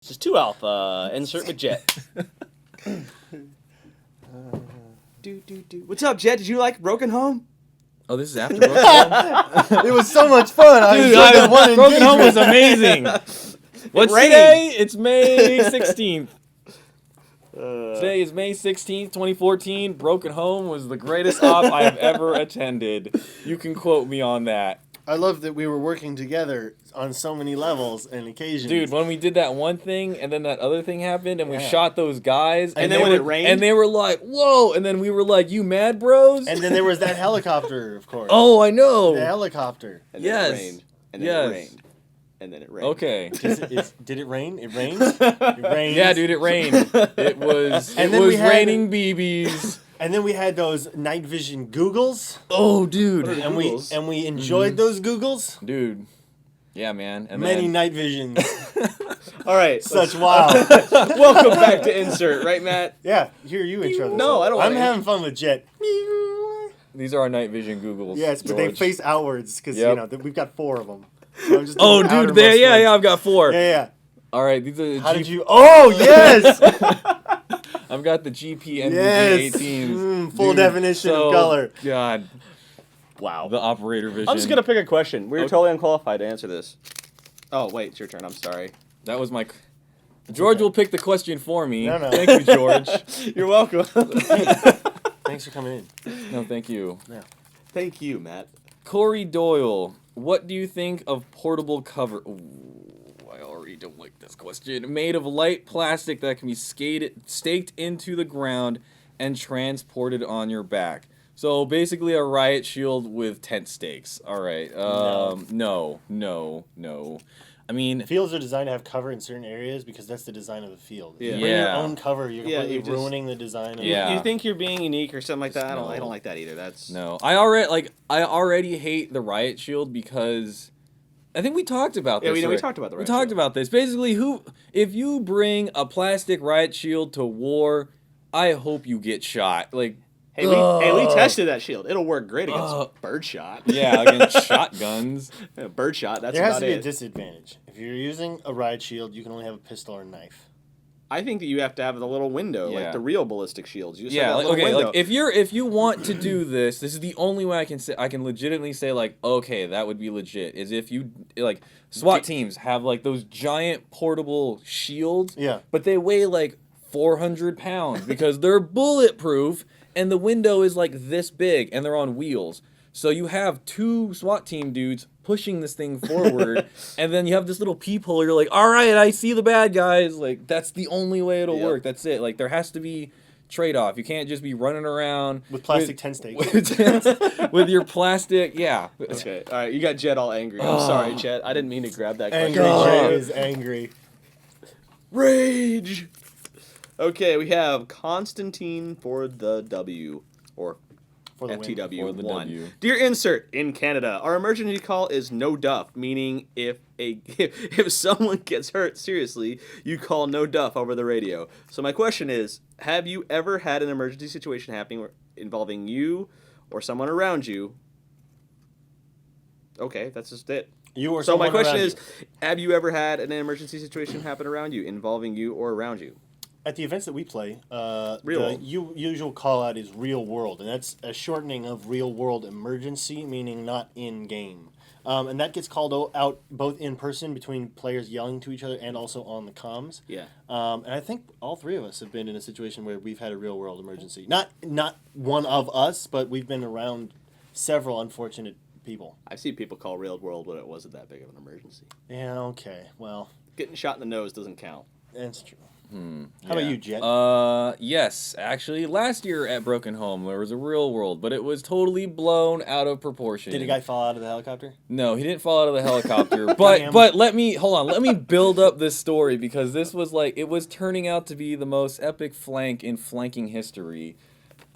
This is 2 Alpha. Insert with Jet. What's up, Jet? Did you like Broken Home? Oh, this is after Broken Home? It was so much fun. Broken Home was amazing. What's today? It's May 16th. Today is May 16th, 2014. Broken Home was the greatest op I have ever attended. You can quote me on that. I love that we were working together on so many levels and occasions. Dude, when we did that one thing and then that other thing happened and we shot those guys. And then when it rained? And they were like, whoa. And then we were like, you mad, bros? And then there was that helicopter, of course. Oh, I know. The helicopter. And then it rained. And then it rained. And then it rained. Okay. Did it rain? It rained? It rained. Yeah, dude, it rained. It was raining BBs. And then we had those night vision googles. Oh, dude. And we enjoyed those googles. Dude. Yeah, man. And Many night visions. All right. Such wow. Welcome back to Insert, right, Matt? Yeah, here you intro this. No, I don't want I'm having fun with Jet. These are our night vision Googles. Yes, but they face outwards because, we've got 4 of them. So I'm just oh, dude, I've got 4. Yeah. All right, these are How did you... Oh, yes! I've got the GP and yes. the 18s. Full definition of color. God. Wow. The operator vision. I'm just going to pick a question. We're totally unqualified to answer this. Oh, wait, it's your turn. I'm sorry. That was my... George will pick the question for me. No. Thank you, George. You're welcome. Thanks for coming in. No, thank you. Yeah. Thank you, Matt. Corey Doyle, what do you think of portable cover... Ooh, I already don't like this question. Made of light plastic that can be staked into the ground and transported on your back. So basically a riot shield with tent stakes. All right. No. I mean, fields are designed to have cover in certain areas because that's the design of the field. Yeah. If you bring your own cover, you're completely ruining the design. Of You think you're being unique or something like that? I don't like that either. That's no. I already hate the riot shield because I think we talked about this. Yeah, we talked about the riot shield. We talked about this. Basically, if you bring a plastic riot shield to war, I hope you get shot. Like, Hey, we tested that shield. It'll work great against birdshot. Yeah, against shotguns. Birdshot, that's about it. There has to be a disadvantage. If you're using a riot shield, you can only have a pistol or a knife. I think that you have to have the little window, like the real ballistic shields. You just yeah, have that window. like if you want to do this is the only way I can legitimately say, like, okay, that would be legit. Is if you like SWAT teams have like those giant portable shields. Yeah. But they weigh like 400 pounds because they're bulletproof. And the window is like this big, and they're on wheels. So you have 2 SWAT team dudes pushing this thing forward, and then you have this little peephole. You're like, all right, I see the bad guys. Like, that's the only way it'll work. That's it. Like, there has to be trade-off. You can't just be running around with plastic tent stakes. With your plastic, yeah. Okay, all right. You got Jet all angry. I'm sorry, Jet. I didn't mean to grab that question. Jet is angry. Rage. Okay, we have Constantine for the W, or for the FTW for the 1. W. Dear Insert, in Canada, our emergency call is no duff, meaning if someone gets hurt seriously, you call no duff over the radio. So my question is, have you ever had an emergency situation happening involving you or someone around you? Okay, that's just it. You or so my question is, have you ever had an emergency situation happen around you, involving you or around you? At the events that we play, the usual call-out is real world, and that's a shortening of real world emergency, meaning not in-game. And that gets called out both in person between players yelling to each other and also on the comms. Yeah. And I think all 3 of us have been in a situation where we've had a real world emergency. Not one of us, but we've been around several unfortunate people. I've seen people call real world when it wasn't that big of an emergency. Yeah, okay. Well, getting shot in the nose doesn't count. That's true. How about you, Jet? Yes, actually, last year at Broken Home, there was a real world, but it was totally blown out of proportion. Did a guy fall out of the helicopter? No, he didn't fall out of the helicopter. but let me build up this story because this was it was turning out to be the most epic flank in flanking history.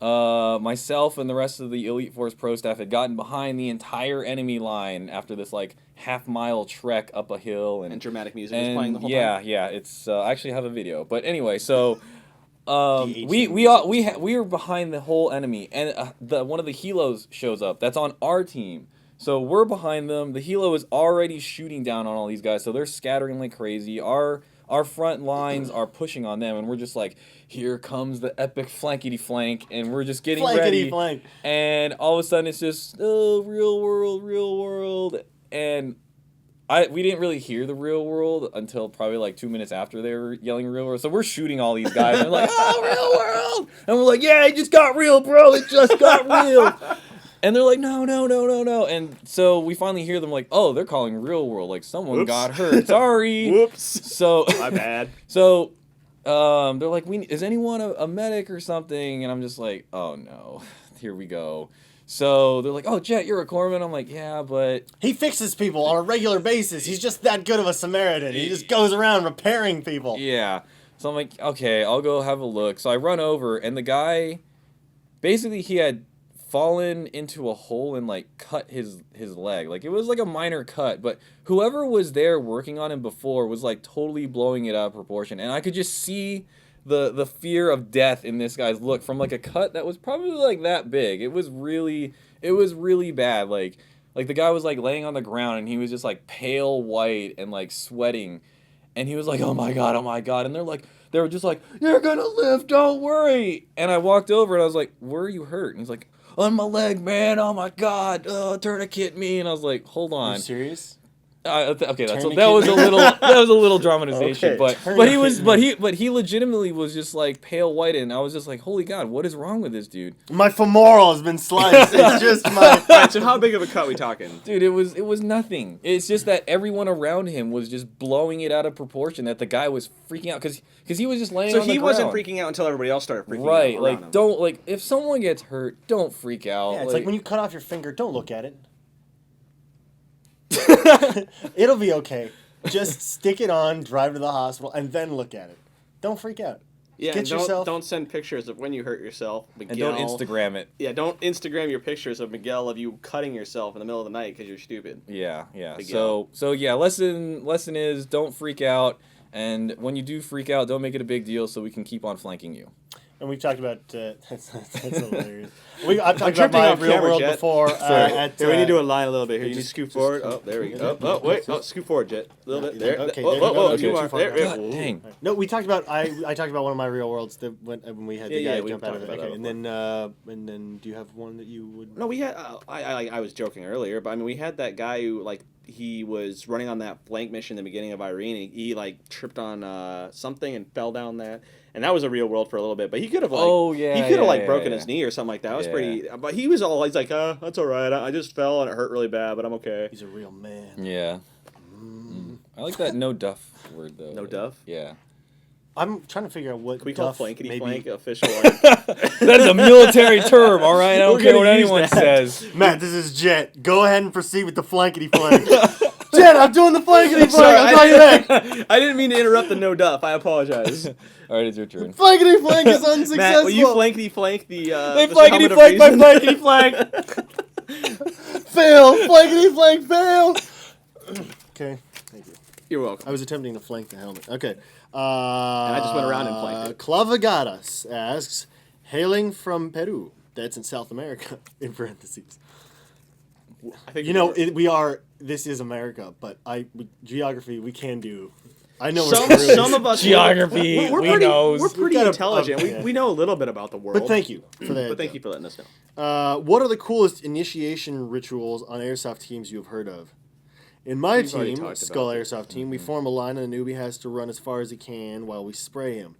Myself and the rest of the Elite Force Pro staff had gotten behind the entire enemy line after this half-mile trek up a hill, and dramatic music was playing the whole time. Yeah. It's I actually have a video, but anyway, so we were behind the whole enemy, and one of the helos shows up. That's on our team. So we're behind them. The helo is already shooting down on all these guys, so they're scattering like crazy. Our our front lines are pushing on them, and we're just like, here comes the epic flankety flank, and we're just getting ready. Flank. And all of a sudden, it's just real world, and we didn't really hear the real world until probably like 2 minutes after they were yelling real world. So we're shooting all these guys, and they're like, oh, real world, and we're like, yeah, it just got real, bro, it just got real. And they're like, no. And so we finally hear them like, oh, they're calling real world. Like, someone got hurt. Sorry. Whoops. So My bad. So they're like, is anyone a medic or something? And I'm just like, oh, no. Here we go. So they're like, oh, Jet, you're a corpsman. I'm like, yeah, but... He fixes people on a regular basis. He's just that good of a Samaritan. He just goes around repairing people. Yeah. So I'm like, okay, I'll go have a look. So I run over, and the guy, basically he had fallen into a hole and like cut his leg. Like, it was like a minor cut, but whoever was there working on him before was like totally blowing it out of proportion, and I could just see the fear of death in this guy's look from like a cut that was probably like that big. It was really bad. Like the guy was like laying on the ground, and he was just like pale white and like sweating, and he was like, oh my god, and they were just like, you're gonna live, don't worry. And I walked over and I was like, where are you hurt? And he's like, on my leg, man. Oh my god. Tourniquet me. And I was like, hold on. Are you serious? Okay, that was a little dramatization, okay. but he legitimately was just like pale white, and I was just like, holy god, what is wrong with this dude? My femoral has been sliced. It's just my. Alright, so how big of a cut we talking? Dude, it was nothing. It's just that everyone around him was just blowing it out of proportion. That the guy was freaking out because he was just laying on the ground. So he wasn't freaking out until everybody else started freaking out. Right, like don't like if someone gets hurt, don't freak out. Yeah, it's like when you cut off your finger, don't look at it. It'll be okay. Just stick it on, drive to the hospital, and then look at it. Don't freak out. Yeah, don't send pictures of when you hurt yourself, Miguel. And don't Instagram it. Yeah, don't Instagram your pictures of Miguel of you cutting yourself in the middle of the night because you're stupid. Yeah. Miguel. So yeah, lesson is don't freak out, and when you do freak out, don't make it a big deal so we can keep on flanking you. And we've talked about that's hilarious. I've talked about my real world Jet. before. Here, we need to align a little bit here. You need to scoot forward. Oh, there we go. Oh, wait. Oh, scoot forward, Jet. A little bit. There. Okay. God, dang. No, we talked about I talked about one of my real worlds that when we had the guy jump out of it. Okay, and then do you have one that you would? No, we had. I was joking earlier, but I mean we had that guy who like he was running on that flank mission in the beginning of Irene. And he like tripped on something and fell down that. And that was a real world for a little bit, but he could have broken his knee or something like that. It was pretty. But he's like, that's all right. I just fell and it hurt really bad, but I'm okay. He's a real man. Yeah. I like that no duff word though. No duff? Yeah. I'm trying to figure out what. Can we call flankety flank official? That is a military term, all right? I don't care what anyone says. Matt, this is Jet. Go ahead and proceed with the flankety flank. Jet, I'm doing the flankety flank. I'll call you back. I didn't mean to interrupt the no duff. I apologize. All right, it's your turn. Flankety flank is unsuccessful. Matt, will you flankety flank the? They flankety flank my flankety flank. Fail. Flankety flank fail. Okay. Thank you. You're welcome. I was attempting to flank the helmet. Okay. And I just went around and flanked it. Clavagadas asks, hailing from Peru. That's in South America, in parentheses. I think this is America, but geography, we can do. I know some of us geography. We're pretty got intelligent. We know a little bit about the world. But thank you for that. But thank you for letting us know. What are the coolest initiation rituals on airsoft teams you have heard of? In my team, Skull Airsoft team, we form a line and a newbie has to run as far as he can while we spray him.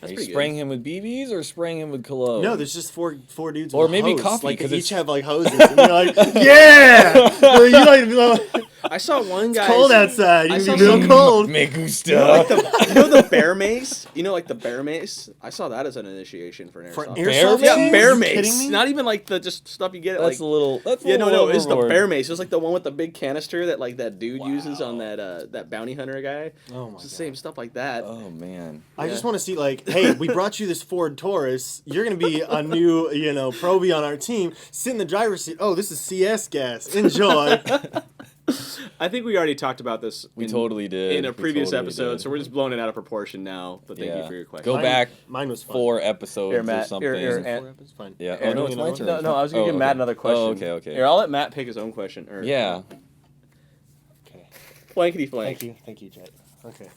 Are you spraying him with BBs or spraying him with cologne? No, there's just four dudes or with maybe hose. coffee. Like, they each have, like, hoses. And you're like, yeah! You don't even know. I saw one guy. It's cold outside. You can be real cold. Me gusta. You know the bear mace? You know, like the bear mace? I saw that as an initiation for an airsoft. For airsoft? Yeah, bear Are you mace. kidding me? Not even like the just stuff you get at That's a little. It's the bear mace. It was like the one with the big canister that like that dude uses on that bounty hunter guy. Oh my god. It's the same stuff like that. Oh man. I just want to see, like, hey, we brought you this Ford Taurus. You're gonna be a new, probie on our team. Sit in the driver's seat. Oh, this is CS gas. Enjoy. I think we already talked about this. We totally did in a previous episode, so we're just blowing it out of proportion now. But thank you for your question. Go back. Mine was fun. 4 episodes or something. It's fine. Yeah. Oh no, it's my turn. No, I was gonna give Matt another question. Oh, okay. Here, I'll let Matt pick his own question. Yeah. Okay. Flankety flank. Thank you, Jet. Okay.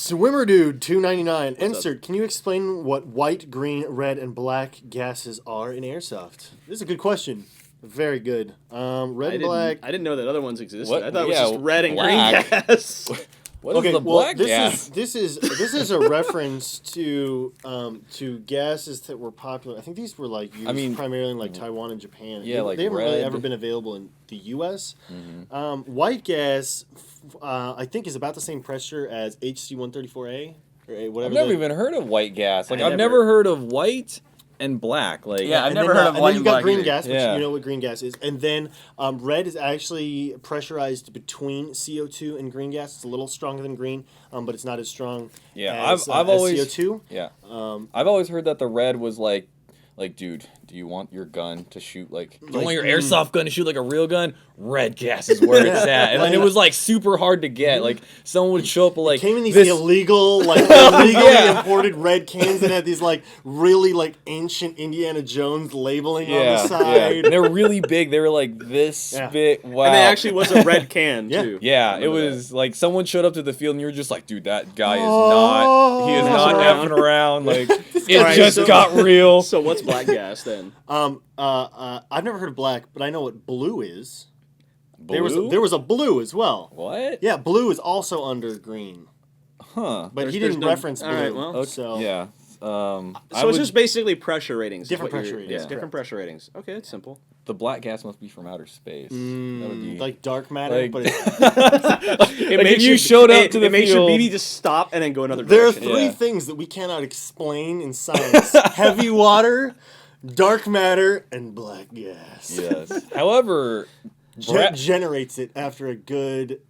Swimmer Dude 299. What's Insert. Can you explain what white, green, red, and black gases are in airsoft? This is a good question. Very good. Red and black. I didn't know that other ones existed. What? I thought it was Yeah, just red and black. green gas. What is the black gas? This is a reference to gases that were popular. I think these were like used primarily in like Taiwan and Japan. Yeah, they haven't really red. ever been available in the U.S. White gas, I think, is about the same pressure as HC-134A or whatever. I've never even heard of white gas. Like I I've never heard of white and black. Like Yeah, I've And never then, heard of and white then and you got black green either. gas, which Yeah. you know what green gas is. And then red is actually pressurized between CO2 and green gas. It's a little stronger than green, but it's not as strong Yeah, as, I've as always CO2. Yeah. I've always heard that the red was like, dude, do you want your gun to shoot like? Do you want your airsoft gun to shoot like a real gun? Red gas is where it's at, and then it was like super hard to get. Like someone would show up with, like Came in these this. illegally Yeah. imported red cans that had these like really like ancient Indiana Jones labeling on the Yeah, side. and they were really big. They were like this Yeah. big. Wow. And it actually was a red can, Yeah. too. Yeah, it Remember was like someone showed up to the field and you were just like, dude, that guy is not. He is not Messing effing around. Like it Alright, just so- got real. So what's black gas then? I've never heard of black, but I know what blue is. Blue? There was a blue as well. What? Yeah, blue is also under green, Huh. but he There's didn't no- reference blue. Alright, well. Okay, So yeah. So it's just basically pressure ratings. is Different what you're- pressure ratings, Yeah, different pressure ratings. Okay, it's simple. the black gas must be from outer space. That would be like dark matter, like- but it's, It Like, makes if you showed up to the it makes your field- BB just stop and then go another there are direction. three Yeah. things that we cannot explain in science: heavy water, dark matter, and black gas. yes. However, Generates it after a good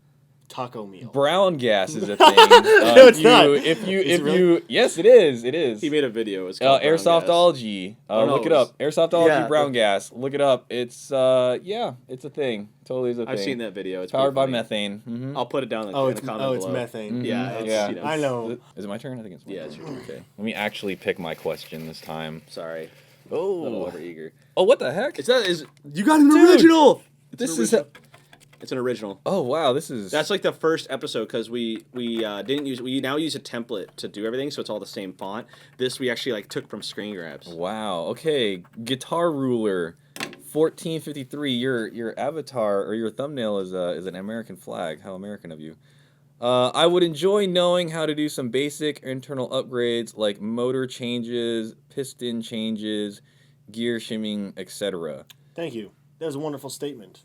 taco meal. brown gas is a thing. No, it's not. If you, Is if it really? you, yes, it is. It is. He made a video. It's called Brown Gas. Airsoftology. Oh, no, Look it it was- up. Airsoftology Yeah, brown gas. Look it up. It's yeah, it's a thing. Totally is a thing. I've seen that video. It's Powered by pretty funny. methane. Mm-hmm. I'll put it down in Oh, the it's comment it's below. methane. Yeah, it's, Yeah. you know, I know. Is it my turn? I think it's my Yeah, turn. it's your turn. Okay. Let me actually pick my question this time. Sorry. A little Oh. over eager. Oh, what the heck? It's that is you got an Dude, original. It's This an is original. It's an original. Oh wow, this is That's like the first episode because we didn't use we now use a template to do everything, so it's all the same font. This we actually like took from screen grabs. wow. Okay, Guitar Ruler, 1453. Your avatar or your thumbnail is an American flag. How American of you. I would enjoy knowing how to do some basic internal upgrades like motor changes, piston changes, gear shimming, etc. Thank you. That was a wonderful statement.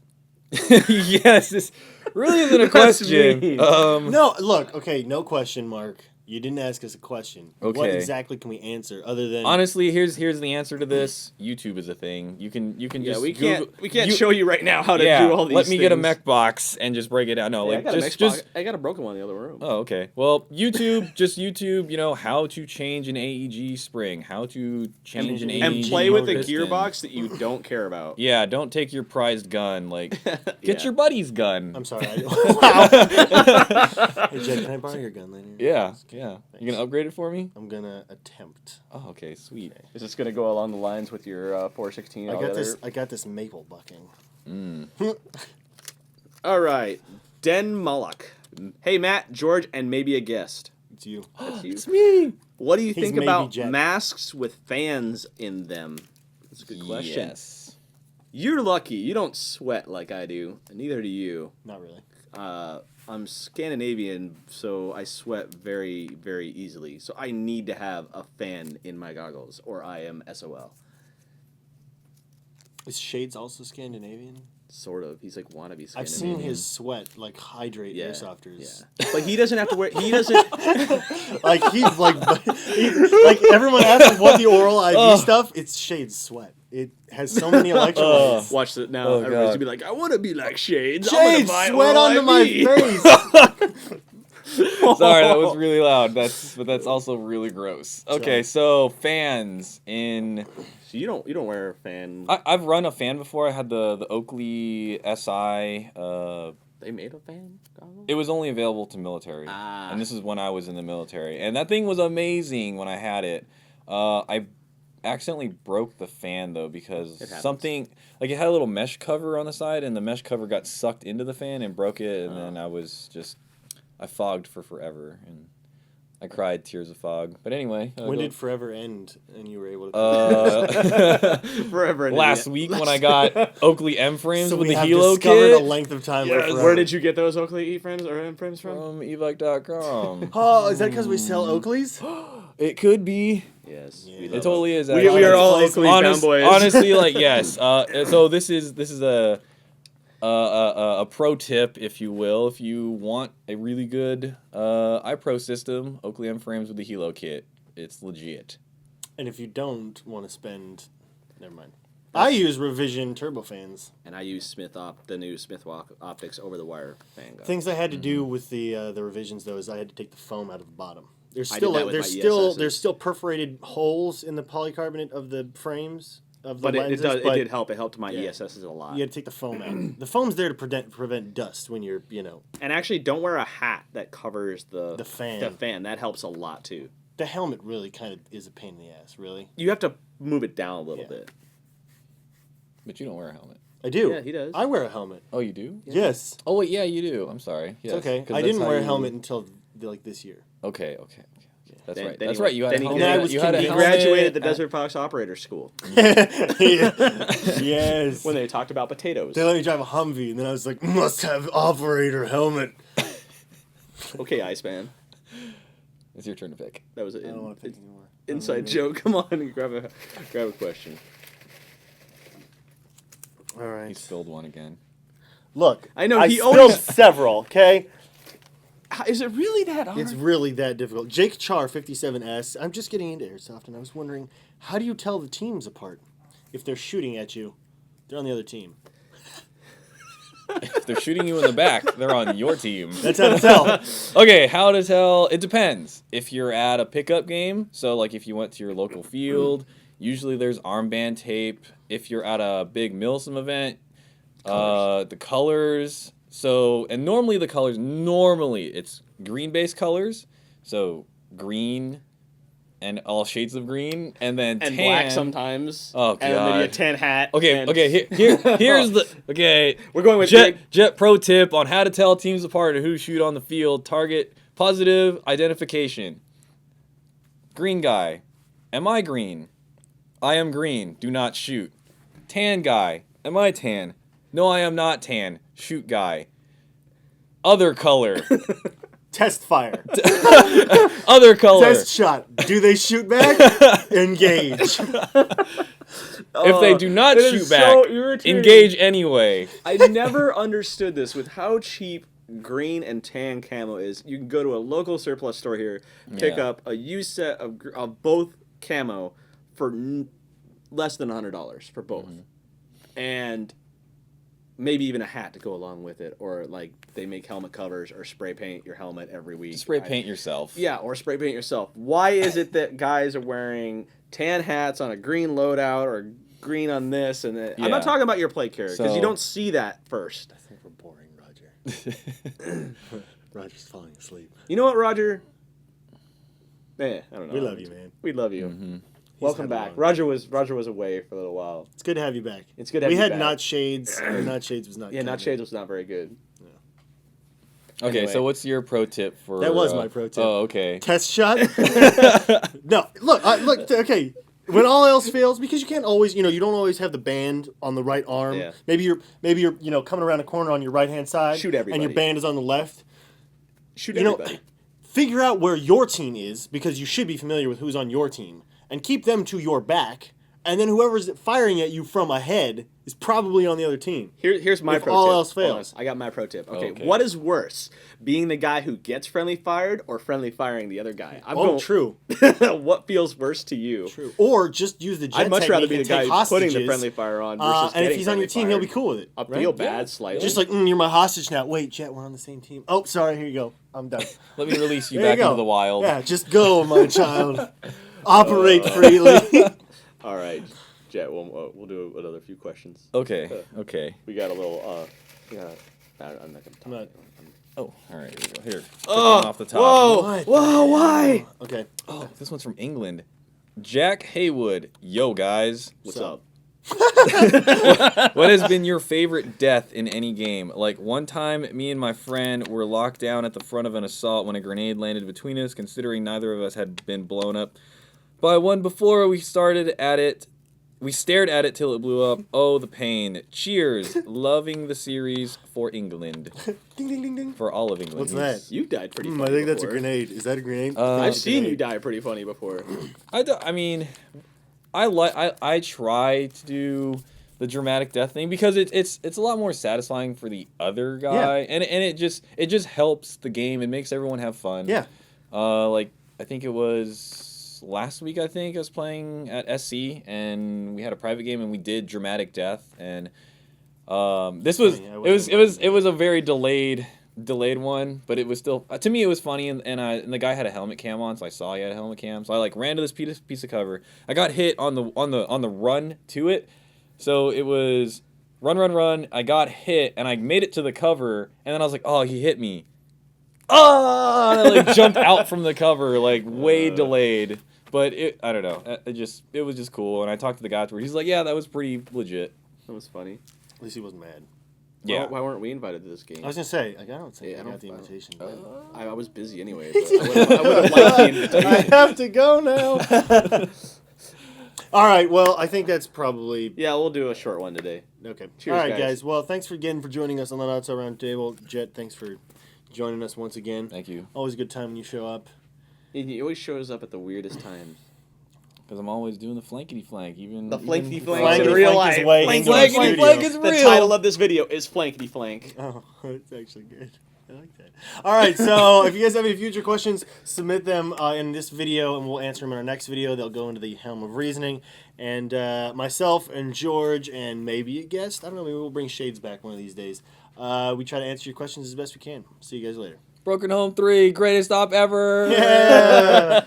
Yes, this really isn't a That's question. mean. No, look, okay, no question, Mark. You didn't ask us a question. What Okay. exactly can we answer other than Honestly, here's the answer to this. YouTube is a thing. You can Yeah, just we Google- can't you- show you right now how to yeah, do all these let me get a things. mech box and just break it down. No, Yeah, like I got a just Xbox. I got a broken one in the other room. Oh, okay. Well, YouTube, just YouTube, you know, how to change an AEG spring, how to change an AEG And play with a piston. gearbox that you don't care about. Yeah, don't take your prized gun. Like, get Yeah. your buddy's gun. I'm sorry. Wow. Hey, Jed, can I borrow your gun later? Yeah, yeah. You gonna upgrade it for me? I'm gonna attempt. Oh, okay, sweet. Is this gonna go along the lines with your 416? I got this maple bucking. All right, Den Mullock. Hey Matt, George, and maybe a guest. It's you. That's you. It's me. What do you He's think maybe about Jet. masks with fans in them? That's a good question. Yes. You're lucky. You don't sweat like I do, and neither do you. Not really. I'm Scandinavian, so I sweat very, very easily. So I need to have a fan in my goggles, or I am SOL. Is Shades also Scandinavian? Sort of. He's like wannabe Scandinavian. I've seen his sweat like hydrate airsofters. Yeah. Like he doesn't have to wear. He doesn't. Like like everyone asks him what the oral IV stuff. It's Shades sweat. It has so many electrolytes. Watch it now. Oh, Everybody's God. gonna be like, I want to be like Shades. Shades, I'm sweat gonna buy onto oral my IV." face. Sorry, that was really loud. But that's also really gross. Okay, so fans in. So you don't wear a fan. I've run a fan before. I had the Oakley SI. They made a fan goggle. It was only available to military, Ah. and this is when I was in the military. And that thing was amazing when I had it. I accidentally broke the fan though because It happens. something like it had a little mesh cover on the side, and the mesh cover got sucked into the fan and broke it. And then I fogged for forever, and I cried tears of fog. But anyway. When did Forever end and you were able to... Forever. Last week when I got Oakley M frames So with we the have Hilo discovered kit. a length of time Yeah, for Forever. where did you get those Oakley E frames or M frames from? From Evike.com. Oh, is that because we sell Oakleys? It could be. Yes. Yeah. We It love totally them. is. We actually. are all Oakley fanboys. Honestly, like yes. So this is a pro tip, if you will. If you want a really good iPro system, Oakley M frames with the Hilo kit, it's legit. And if you don't want to spend... Never mind. I use Revision turbofans. And I use the new Smith Optics over-the-wire fan gun. Things I had to do with the revisions though is I had to take the foam out of the bottom. There's I still did that with there's my still ESSs. there's still perforated holes in the polycarbonate of the frames of the But lenses. it but did help. It helped my yeah. ESSs a lot. you had to take the foam out. The foam's there to prevent dust when you're And actually, don't wear a hat that covers the fan. The fan. That helps a lot too. The helmet really kind of is a pain in the ass. Really, You have to move it down a little bit. But you don't wear a helmet. I do. Yeah, he does. I wear a helmet. Oh, you do? Yes, Oh wait, yeah, you do. I'm sorry. Yes, it's okay. 'cause I that's didn't how wear a you- helmet until like this year. Okay. That's Then- right. then That's he right. You had a then he- helmet. then I was you had a He convinced- helmet graduated the at- Desert Fox Operator School Yes. when they talked about potatoes. They let me drive a Humvee, and then I was like, must have operator helmet. Okay, Iceman. It's your turn to pick. That was I don't an want to pick anymore. inside joke. Come on, grab a question. All right. He spilled one again. Look, I know, I he spilled always- several. Okay. Is it really that hard? It's really that difficult. Jake Char 57S. I'm just getting into Airsoft, and I was wondering, how do you tell the teams apart? If they're shooting at you, they're on the other team. If they're shooting you in the back, they're on your team. That's how to tell. Okay, how to tell? It depends. If you're at a pickup game, so like if you went to your local field, usually there's armband tape. If you're at a big Milsim event, the colors. So, and normally the colors, it's green-based colors. So, green and all shades of green, and then and tan. black sometimes. Oh, And then maybe a God. tan hat. Okay, and- here's the, okay. We're going with Jet pro tip on how to tell teams apart and who shoot on the field. Target positive identification. Green guy. Am I green? I am green. Do not shoot. Tan guy. Am I tan? No, I am not tan. Shoot guy. Other color. Test fire. Other color. Test shot. Do they shoot back? Engage. If they do not It is shoot back, so irritating. engage anyway. I never understood this with how cheap green and tan camo is. You can go to a local surplus store here, pick Yeah. up a used set of both camo for less than $100 for both. And maybe even a hat to go along with it, or like they make helmet covers or spray paint your helmet every week. Spray paint yourself. Yeah, or spray paint yourself. Why is it that guys are wearing tan hats on a green loadout or green on this and that? I'm Yeah. not talking about your play carrier because you So- don't see that first. I think we're boring, Roger. Roger's falling asleep. You know what, Roger? I don't know. We love you, man. We love you. Mm-hmm. Welcome having back. fun. Roger was away for a little while. It's good to have you back. It's good to have we you had back. Not Shades. Not Shades was not Yeah, good. Not Shades was not very good. Okay, Anyway. so what's your pro tip for... That was my pro tip. Oh, okay. Test shot? No, look, okay. When all else fails, because you can't always, you don't always have the band on the right arm. Yeah. Maybe you're, coming around a corner on your right hand side. Shoot everybody. And your band is on the left. Shoot You everybody. know, figure out where your team is, because you should be familiar with who's on your team, and keep them to your back. And then whoever's firing at you from ahead is probably on the other team. Here's my If pro all tip. else Hold on. fails. I got my pro tip. Okay, Okay. what is worse, being the guy who gets friendly fired or friendly firing the other guy? True. What feels worse to you? True. Or just use the jet I'd much rather be the technique guy and who's take putting the hostages. friendly fire on versus And if getting he's on your friendly team, he'll be fired. cool with it. I'll right? feel bad slightly. Just like, you're my hostage now. Wait, Jet, we're on the same team. Oh, sorry, here you go. I'm done. Let me release you There back you go. into the wild. Yeah, just go, my child. Operate freely. All right, Jet. We'll do another few questions. Okay, okay. We got a little. I'm not gonna talk. Not- Oh, all right, here we go. Here. Oh, off the top. whoa, whoa, why? Okay. Oh, this one's from England. Jack Haywood. Yo, guys. What's So- up? What has been your favorite death in any game? Like, one time, me and my friend were locked down at the front of an assault when a grenade landed between us, considering neither of us had been blown up by one before we started at it. We stared at it till it blew up. Oh, the pain. Cheers. Loving the series for England. Ding, ding, ding, ding. For all of England. What's that? You died pretty funny I think that's a before. grenade. Is that a grenade? I've seen you die pretty funny before. I mean, I try to do the dramatic death thing because it's a lot more satisfying for the other guy, and it just helps the game. It makes everyone have fun. Yeah. Like, I think it was last week. I think I was playing at SC, and we had a private game, and we did dramatic death, and this was it was a very delayed one, but it was still, to me, it was funny, and the guy had a helmet cam on, so I saw he had a helmet cam, so I like ran to this piece of cover. I got hit on the run to it, so it was run. I got hit, and I made it to the cover, and then I was like, oh, he hit me. Oh! And I like jumped out from the cover, like way delayed, but I don't know, it was just cool, and I talked to the guy afterwards. He's like, yeah, that was pretty legit. That was funny. At least he wasn't mad. Yeah. Why weren't we invited to this game? I was gonna say, like, I don't think I got the invitation. I was busy anyway. But I would have liked the invitation. I have to go now. All right. Well, I think that's probably Yeah, we'll do a short one today. okay. Cheers, All right, guys. guys. Well, thanks for joining us on the Not So Round Table. Jet, thanks for joining us once again. Thank you. Always a good time when you show up. He always shows up at the weirdest times. Because I'm always doing the flankety flank, even The flankety even- flank in Flankety real flank is life. way Flankety into our flank studio. flank is The real. title of this video is Flankety Flank. Oh, it's actually good. I like that. All right, so if you guys have any future questions, submit them in this video, and we'll answer them in our next video. They'll go into the Helm of Reasoning. And myself and George and maybe a guest, I don't know, maybe we'll bring Shades back one of these days. We try to answer your questions as best we can. See you guys later. Broken Home 3, greatest op ever. Yeah!